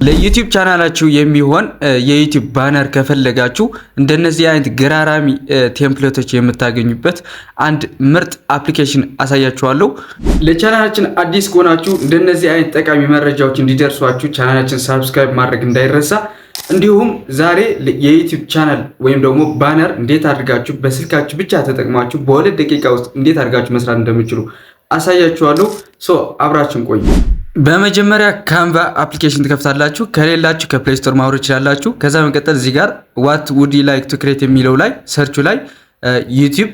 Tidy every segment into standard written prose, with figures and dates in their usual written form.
ለዩቲዩብ ቻናላችሁ የሚሆን የዩቲዩብ ባነር ከፈለጋችሁ እንደነዚህ አይነት ገራራሚ ቴምፕሌቶች የምታገኙበት አንድ ምርጥ አፕሊኬሽን አሳያችኋለሁ። ለቻናላችን አዲስ ከሆናችሁ እንደነዚህ አይነት ጠቃሚ መረጃዎች እንዲደርሷችሁ ቻናላችን ሰብስክራይብ ማድረግ እንዳይረሳ። እንዲሁም ዛሬ የዩቲዩብ ቻናል ወይም ደግሞ ባነር እንዴት አድርጋችሁ በስልካችሁ ብቻ ተጠቅማችሁ በሁለት ደቂቃ ውስጥ እንዴት አድርጋችሁ መስራት እንደምትችሉ አሳያችኋለሁ። አብራችን ቆዩ። በመጀመሪያ ካንቫ አፕሊኬሽን ትከፍታላችሁ። ከሌላችሁ ከፕሌይ ስቶር ማውረድ ይችላላችሁ። ከዛ በመቀጠል እዚህ ጋር ዋት ውድ ዩ ላይክ ቱ ክሬት የሚለው ላይ ሰርቹ ላይ ዩቲዩብ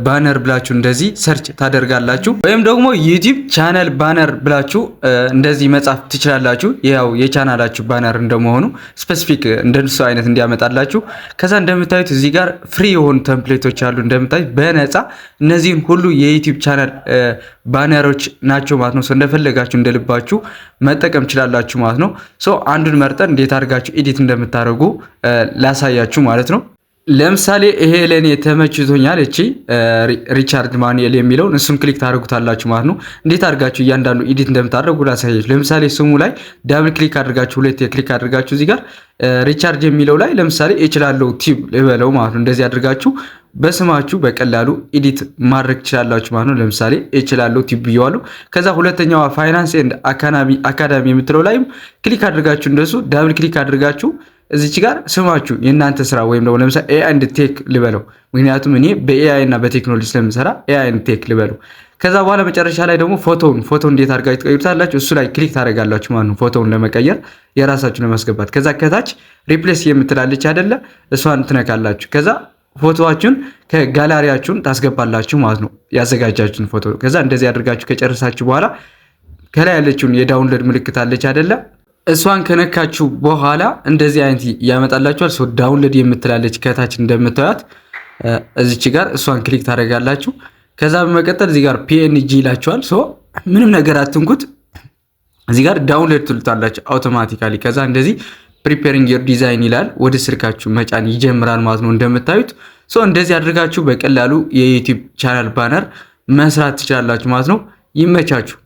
ባነር ብላችሁ እንደዚህ ሰርች ታደርጋላችሁ። ወይም ደግሞ ዩቲዩብ ቻናል ባነር ብላችሁ እንደዚህ መጻፍ ትችላላችሁ። ያው የቻናላችሁ ባነር እንደመሆኑ ስፔሲፊክ እንደሱ አይነት እንዲያመጣላችሁ። ከዛ እንደምታዩት እዚህ ጋር ፍሪ የሆኑ ቴምፕሌቶች አሉ። እንደምታዩት በነፃ እነዚህን ሁሉ የዩቲዩብ ቻናል ባነሮች ናቸው ማለት ነው። እንደፈለጋችሁ እንደልባችሁ መጠቀም ትችላላችሁ ማለት ነው። አንዱን መርጠን እንዴት አድርጋችሁ ኤዲት እንደምታደርጉ ላሳያችሁ ማለት ነው። ለምሳሌ ይሄ ለኔ ተመችቶኛል። እቺ ሪቻርድ ማኑኤል የሚለውን እሱን ክሊክ ታደርጉታላችሁ ማለት ነው። እንዴት አድርጋችሁ እያንዳንዱ ኤዲት እንደምታደርጉ ላሳያችሁ። ለምሳሌ ስሙ ላይ ዳብል ክሊክ አድርጋችሁ ሁለት ክሊክ አድርጋችሁ እዚህ ጋር ሪቻርድ የሚለው ላይ ለምሳሌ እችላለሁ ቲዩብ ልበለው ማለት ነው። እንደዚህ አድርጋችሁ በስማችሁ በቀላሉ ኤዲት ማድረግ ትችላላችሁ ማለት ነው። ለምሳሌ እችላለሁ ቲዩብ ብየዋለሁ። ከዛ ሁለተኛዋ ፋይናንስ ኤንድ አካዳሚ የምትለው ላይም ክሊክ አድርጋችሁ እንደሱ ዳብል ክሊክ አድርጋችሁ እዚች ጋር ስማችሁ የእናንተ ስራ ወይም ደግሞ ለምሳሌ ኤአይ ኤንድ ቴክ ልበለው፣ ምክንያቱም እኔ በኤአይ እና በቴክኖሎጂ ስለምሰራ ኤአይ ኤንድ ቴክ ልበለው። ከዛ በኋላ መጨረሻ ላይ ደግሞ ፎቶ እንዴት አድርጋችሁ ትቀይሩታላችሁ እሱ ላይ ክሊክ ታደርጋላችሁ ማለት ነው። ፎቶውን ለመቀየር የራሳችሁ ለማስገባት። ከዛ ከታች ሪፕሌስ የምትላለች አይደለ፣ እሷን ትነካላችሁ። ከዛ ፎቶዋችሁን ከጋላሪያችሁን ታስገባላችሁ ማለት ነው፣ ያዘጋጃችሁን ፎቶ። ከዛ እንደዚህ አድርጋችሁ ከጨረሳችሁ በኋላ ከላይ ያለችውን የዳውንሎድ ምልክት አለች አይደለ፣ እሷን ከነካችሁ በኋላ እንደዚህ አይነት ያመጣላችኋል። ዳውንሎድ የምትላለች ከታች እንደምታዩት እዚች ጋር እሷን ክሊክ ታደርጋላችሁ። ከዛ በመቀጠል እዚህ ጋር ፒኤንጂ ይላችኋል። ምንም ነገር አትንኩት። እዚህ ጋር ዳውንሎድ ትሉታላችሁ አውቶማቲካሊ። ከዛ እንደዚህ ፕሪፔሪንግ ዮር ዲዛይን ይላል። ወደ ስልካችሁ መጫን ይጀምራል ማለት ነው። እንደምታዩት እንደዚህ አድርጋችሁ በቀላሉ የዩቲዩብ ቻናል ባነር መስራት ትችላላችሁ ማለት ነው። ይመቻችሁ።